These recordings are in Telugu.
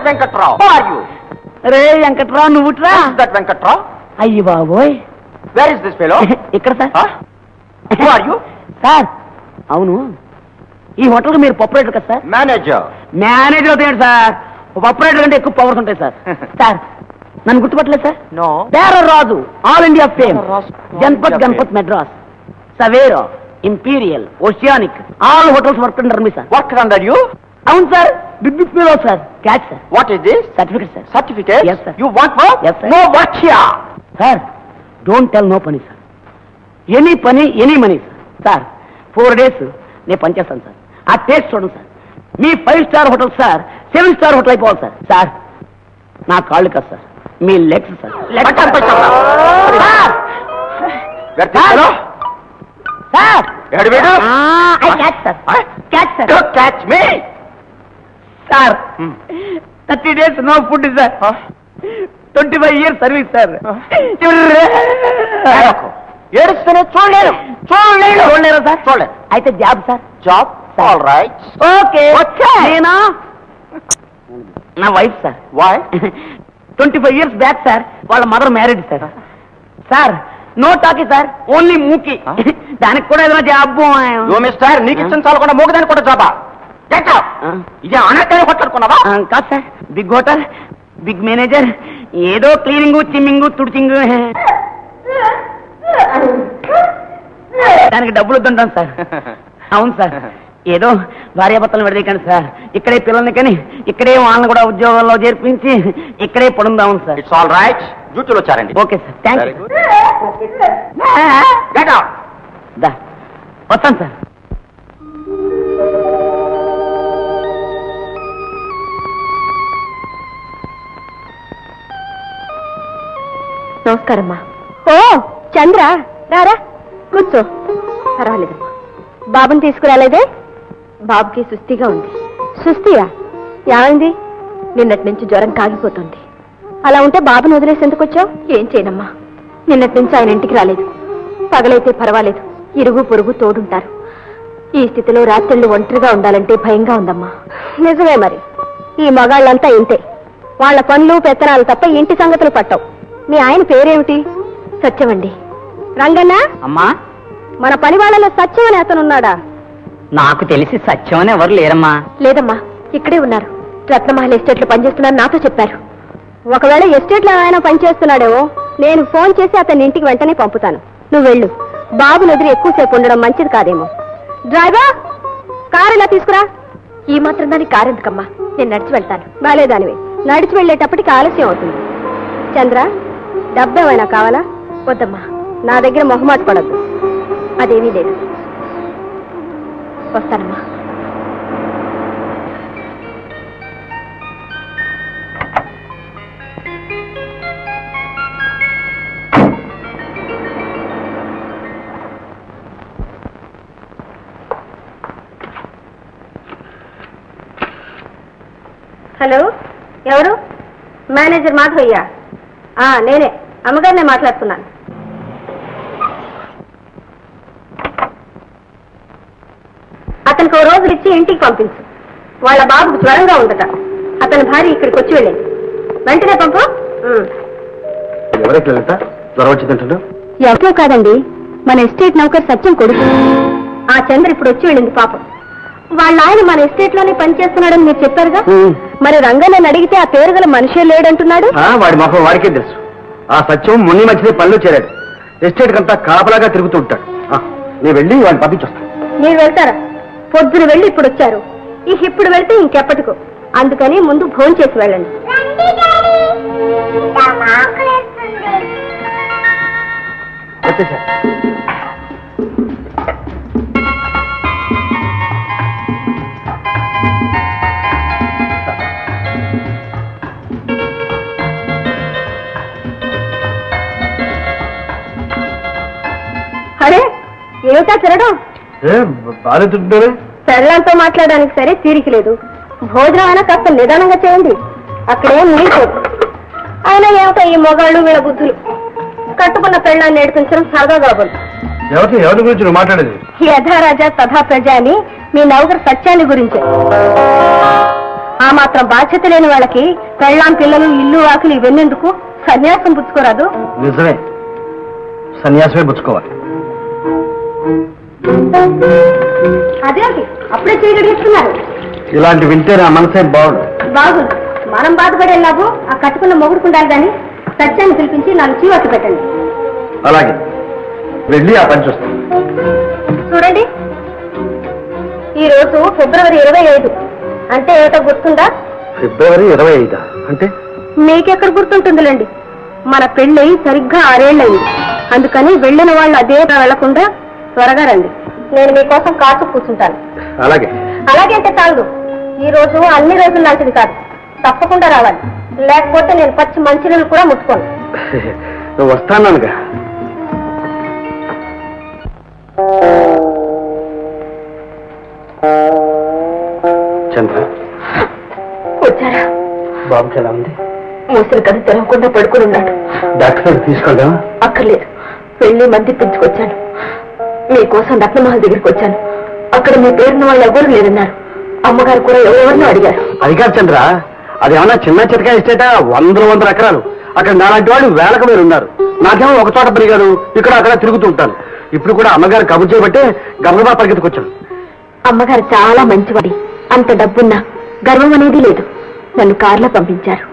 వెంకట్రావు రే వెంకట్రావు నువ్వుట్రా. వెంకట్రావు అయ్యి బాబోయ్. Where is this fellow? ఇక్కడ sir. Who are you? Sir అవును ఈ హోటల్కి మీరు ప్రొపరేటర్ కదా సార్? మేనేజర్. మేనేజర్ అవుతాయండి సార్. ప్రొపరేటర్ కంటే ఎక్కువ పవర్స్ ఉంటాయి సార్. సార్ నన్ను గుర్తుపట్టలేదు sir? No. Bearer Raju, all India fame, Janpath Ganpat Madras, Savera, imperial, oceanic, all hotels work under me sir. Work under you? అవును sir. Big big fellow sir. Catch sir. What is this? Certificate sir. Certificate? Yes, sir. You want work? Yes, sir. No work here. Sir don't tell no పని సార్. ఎనీ పని ఎనీ మనీ సార్. 4 days నేను పనిచేస్తాను సార్. ఆ టేస్ట్ చూడండి సార్. మీ 5 star hotel sir 7 star hotel అయిపోవాలి సార్. సార్ నా కాళ్ళు కాదు సార్, మీ legs sir. Sir catch sir. Catch sir. Catch me. Sir 30 days no food sir. 25 years service sir. ఏడుస్తూనే చూడలేరు. చూడలేరా సార్? చూడలేదు. అయితే job sir. Job? All right. Okay. నేనా నా wife sir. Why? 25 years back sir వాళ్ళ mother married sir. Sir no talkie sir, only మూకీ. దానికి కూడా ఏదైనా జాబ్? యో మిస్టర్, నీకు ఇచ్చిన చాలకుండా మూగదానికి కూడా జాబా? ఇదే అనకాయ కొట్లాడుకున్నావా? కాదు sir, big hotel, big manager, ఏదో క్లీనింగ్, చిమ్మింగ్, తుడిచింగ్, దానికి డబ్బులు వద్దుంటాం సార్. అవును సార్, ఏదో భార్యాభర్తలను విడదీకండి సార్. ఇక్కడే పిల్లల్ని కానీ ఇక్కడే వాళ్ళని కూడా ఉద్యోగాల్లో చేర్పించి ఇక్కడే పడుందాం సార్. It's all right. డ్యూటీలో వచ్చారండి. Okay sir, thank you. వస్తాను సార్. నమస్కారమ్మా. ఓ చంద్ర, రారా కూర్చో. పర్వాలేదమ్మా. బాబుని తీసుకురాలేదే? బాబుకి సుస్థిగా ఉంది. సుస్థియా? ఏమైంది? నిన్నటి నుంచి జ్వరం కాగిపోతుంది. అలా ఉంటే బాబుని వదిలేసి ఎందుకు వచ్చావు? ఏం చేయనమ్మా, నిన్నటి నుంచి ఆయన ఇంటికి రాలేదు. పగలైతే పర్వాలేదు, ఇరుగు పొరుగు తోడుంటారు. ఈ స్థితిలో రాత్రిళ్ళు ఒంటరిగా ఉండాలంటే భయంగా ఉందమ్మా. నిజమే మరి, ఈ మగాళ్ళంతా ఇంతే. వాళ్ళ పనులు పెత్తనాలు తప్ప ఇంటి సంగతులు పట్టవు. మీ ఆయన పేరేమిటి? సత్యమండి. రంగన్న అమ్మా, మన పని వాళ్ళలో సత్యం అని అతనున్నాడా? నాకు తెలిసి సత్యం అని ఎవరు లేరమ్మా. లేదమ్మా, ఇక్కడే ఉన్నారు. రత్నమహల్ ఎస్టేట్లో పనిచేస్తున్నారు, నాతో చెప్పారు. ఒకవేళ ఎస్టేట్లో ఆయన పనిచేస్తున్నాడేమో, నేను ఫోన్ చేసి అతని ఇంటికి వెంటనే పంపుతాను. నువ్వు వెళ్ళు. బాబు ఎదురు ఎక్కువసేపు ఉండడం మంచిది కాదేమో. డ్రైవర్, కారు ఇలా తీసుకురా. ఈ మాత్రం దానికి కారు ఎందుకమ్మా? నేను నడిచి వెళ్తాను. బాలేదానివే, నడిచి వెళ్ళేటప్పటికి ఆలస్యం అవుతుంది. చంద్ర, డబ్బేమైనా కావాలా? వద్దమ్మా, నా దగ్గర మొహమాట పడద్దు. అదేమీ లేదు. వస్తానమ్మా. హలో, ఎవరు? మేనేజర్ మాధవయ్య? నేనే, అమ్మగారినే మాట్లాడుతున్నాను. అతనికి ఓ రోజు ఇచ్చి ఇంటికి పంపించు. వాళ్ళ బాబుకు జ్వరంగా ఉందట. అతని భార్య ఇక్కడికి వచ్చి వెళ్ళింది. వెంటనే పంపు. ఎవరైతే జ్వరం వచ్చిందంటాడు? ఎవరో కాదండి, మన ఎస్టేట్ నౌకర్ సత్యం కొడుకు. ఆ చంద్ర ఇప్పుడు వచ్చి వెళ్ళింది పాపం. వాళ్ళ ఆయన మన ఎస్టేట్ లోనే పనిచేస్తున్నాడని మీరు చెప్పారుగా. మరి రంగన్నని అడిగితే ఆ పేరు గల మనిషే లేడంటున్నాడు. వాడి మొహం వాడికే తెలుసు. ఆ సత్యం మొన్న మధ్యనే పనిలో చేరాడు. ఎస్టేట్ కంతా కాపలాగా తిరుగుతూ ఉంటాడు. నేను వెళ్ళి వాడిని పంపించొస్తాను. మీరు వెళ్తారా? పొద్దున వెళ్ళి ఇప్పుడు వచ్చారు. ఇప్పుడు వెళ్తే ఇంకెప్పటికో. అందుకని ముందు భోజనం చేసి వెళ్ళండి. అరే, ఏమిటా తిరగడం? బాగా తింటున్నారే. పెళ్ళంతో మాట్లాడడానికి సరే తీరిక లేదు. భోజనం అయినా కాస్త నిదానంగా చేయండి. అక్కడేం నీకోదు. అయినా ఏమిటో ఈ మొగాళ్ళు వీళ్ళ బుద్ధులు. కట్టుకున్న పెళ్ళాన్ని నేర్పించడం సరదా కాబోదు. ఎవరి గురించి నువ్వు మాట్లాడేది? యథారాజా తథా ప్రజ అని మీ నౌకరు సత్యాన్ని గురించే. ఆ మాత్రం బాధ్యత లేని వాళ్ళకి పెళ్ళాం పిల్లలు ఇల్లు వాకిలు ఇవన్నెందుకు? సన్యాసం పుచ్చుకోరాదు? నిజమే, సన్యాసమే పుచ్చుకోవాలి. అదేంటి అప్పుడే చేయగలిగిస్తున్నారు? ఇలాంటి వింటే నా మనసే బాగుంది. బాగుంది. మనం బాధపడేలాగో ఆ కట్టుకున్న మొగుడుకుండాలి కానీ సత్యాన్ని పిలిపించి నాకు చీవట్టు పెట్టండి. అలాగే, వెళ్ళి ఆ పని చూస్తాను. చూడండి, ఈ రోజు ఫిబ్రవరి 25. అంటే ఏటో గుర్తుందా? ఫిబ్రవరి 25 అంటే మీకెక్కడ గుర్తుంటుందిలేండి. మన పెళ్ళి సరిగ్గా 6 ఏళ్ళయింది. అందుకని వెళ్ళిన వాళ్ళు అదే వెళ్లకుండా త్వరగా రండి. నేను మీకోసం కాచు కూర్చుంటాను. అలాగే. అలాగే అంటే చాలు. ఈ రోజు అన్ని రోజులు లాంటిది కాదు. తప్పకుండా రావాలి. లేకపోతే నేను పచ్చి మంచినీళ్ళు కూడా ముట్టుకోను. నువ్వు వస్తానుగా. చంద్ర వచ్చారా? బాబుకి ఎలా ఉంది? మూసిన కథ తెరవకుండా పడుకుని ఉన్నాడు. డాక్టర్ గారు తీసుకెళ్దామా? అక్కర్లేదు. పెళ్లి మంది పెంచుకొచ్చాను. మీకోసం రత్నమహల్ దగ్గరికి వచ్చాను. అక్కడ మీ పేరున్న వాళ్ళు ఎవరు లేదన్నారు. అమ్మగారు కూడా ఎవరెవరినో అడిగారు. అది కాదు చంద్ర, అది ఏమన్నా చిన్న చితకా ఇచ్చేట 100 ఎకరాలు. అక్కడ నాలాంటి వాళ్ళు వేలకు మీరు ఉన్నారు. నాకేమో ఒక చోట పెరిగారు, ఇక్కడ అక్కడ తిరుగుతూ ఉంటాను. ఇప్పుడు కూడా అమ్మగారు కబుర్ చేయబట్టే గబగబా పరిగెత్తుకొచ్చాను. అమ్మగారు చాలా మంచివాడి. అంత డబ్బున్నా గర్వం అనేది లేదు. నన్ను కార్లో పంపించారు.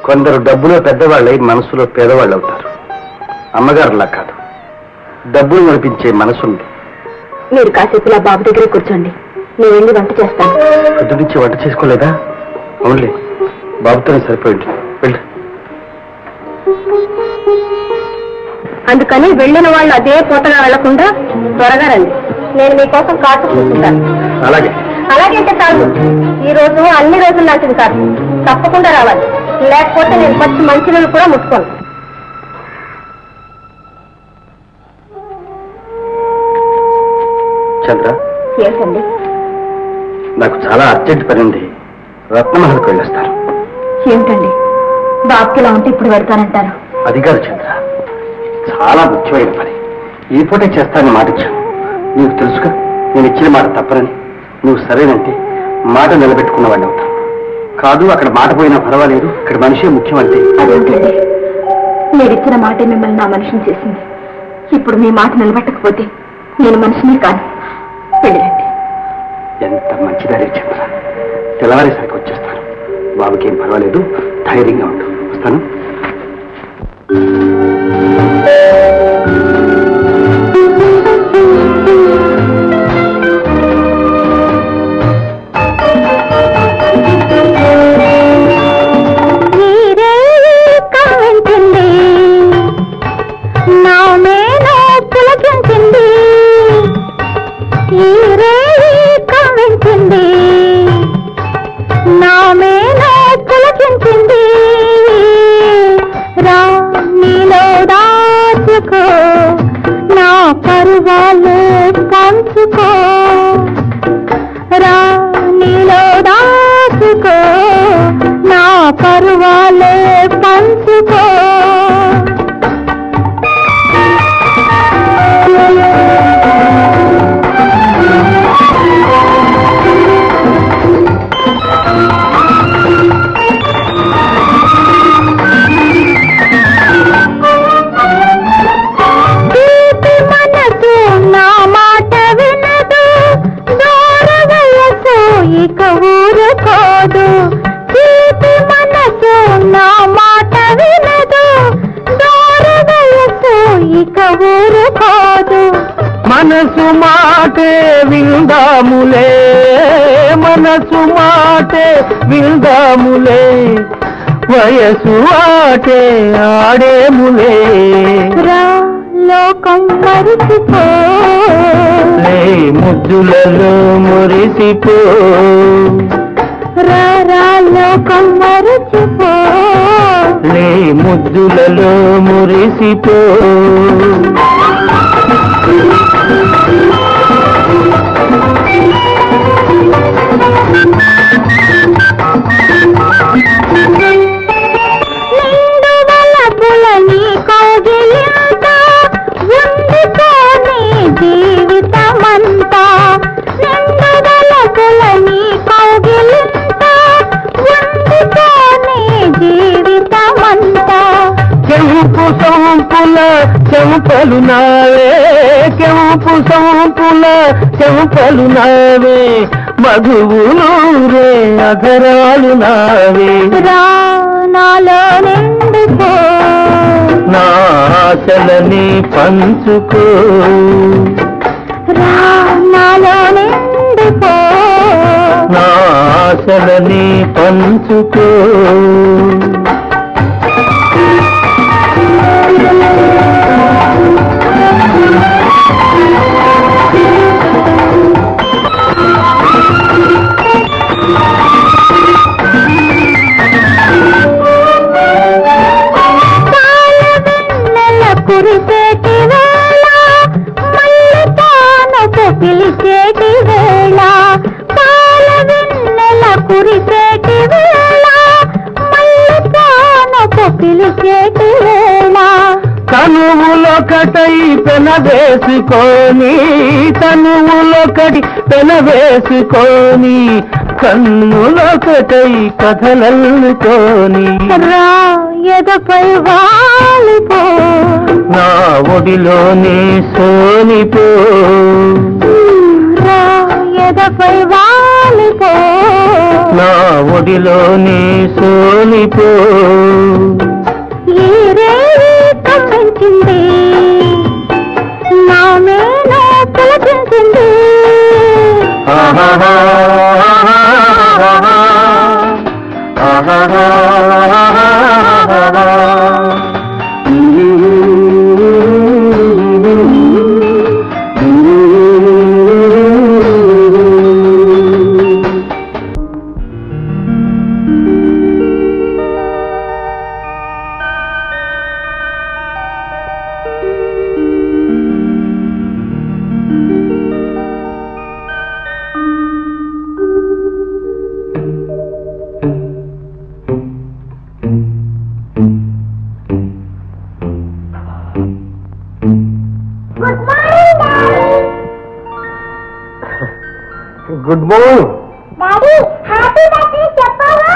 కొందరు డబ్బులో పెద్దవాళ్ళై మనసులో పేదవాళ్ళు అవుతారు. అమ్మగారులా కాదు, డబ్బులు నడిపించే మనసుంది. మీరు కాసేపులా బాబు దగ్గరే కూర్చోండి. నేను వెళ్ళి వంట చేస్తాను. పొద్దు నుంచి వంట చేసుకోలేదా? అవునులే, బాబుతోనే సరిపోయింది. వెళ్ళు. అందుకని వెళ్ళిన వాళ్ళు అదే పూటగా వెళ్లకుండా త్వరగా రండి. నేను మీకోసం కాచు కూర్చుంటాను. అలాగే. అలాగే అంటే చాలు. ఈ రోజు అన్ని రోజులు లాంటిది కాదు. తప్పకుండా రావాలి. లేకపోతే నేను పచ్చి మంచినీళ్ళు కూడా ముట్టుకోను. చంద్ర, ఏంటండి? నాకు చాలా అర్జెంట్ పని ఉంది. రత్నమహల్కి వెళ్ళొస్తాను. ఏమిటండి బాబుకి ఇలా ఉంటే ఇప్పుడు పెడతానంటారు? అది కాదు చంద్ర, చాలా ముఖ్యమైన పని. ఈ పూటే చేస్తానని మాట ఇచ్చాను. నీకు తెలుసుగా, నేను ఇచ్చిన మాట తప్పనని. నువ్వు సరేనంటే మాట నిలబెట్టుకున్న వాడిని అవుతావు. కాదు, అక్కడ మాట పోయినా పర్వాలేదు, ఇక్కడ మనిషే ముఖ్యం అంటే. అదేంటండి, మీరిచ్చిన మాటే మిమ్మల్ని నా మనిషిని చేసింది. ఇప్పుడు మీ మాట నిలబెట్టకపోతే నేను మనిషిని కాను. వెళ్ళండి. ఎంత మంచిదారి చంద్ర. తెల్లవారేసరికి వచ్చేస్తాను. బాబుకి ఏం పర్వాలేదు, ధైర్యంగా ఉండు. వస్తాను. మనసు మాటే విందాములే, మనసు మాటే విందాములే, వయసు ఆటే ఆడేములే. లోకం మరిచిపో, ముద్దులలో మురిసిపో. లోకం మరిచిపో, ముద్దులలో మురిసిపో. రంగులని కౌగిలింత ఉండిపోనే జీవితమంతా. కెంపు సొంపుల చెంపలు నావే, కెంపు సొంపుల చెంపలు నావే, మధువులూరే అధరాలు నావే. నాలో నిండిపో, నా ఆశలని పంచుకో, నాలో నిండిపో, నా ఆశలని పంచుకో. కురిసేటి వేళ మళ్ళీ తానకు పిలిచేటి వేళ, పాల వెన్నెల కురిసేటి వేళ మళ్ళీ తానకు పిలిచేటి వేళ. తనువులొకటై పెనవేసుకొని, తనువులొకటి పెనవేసుకొని, కన్నులొకటై కథలల్లుకొని, ఎదపై వాలిపో, నా ఒడిలోనే సోనిపో, ఎదపై వాలిపో, నా ఒడిలోనే సోనిపో. ఈ రేయి కమ్మించింది, నా మేను పులకించింది. Good morning. Daddy happy birthday చెప్పాలా?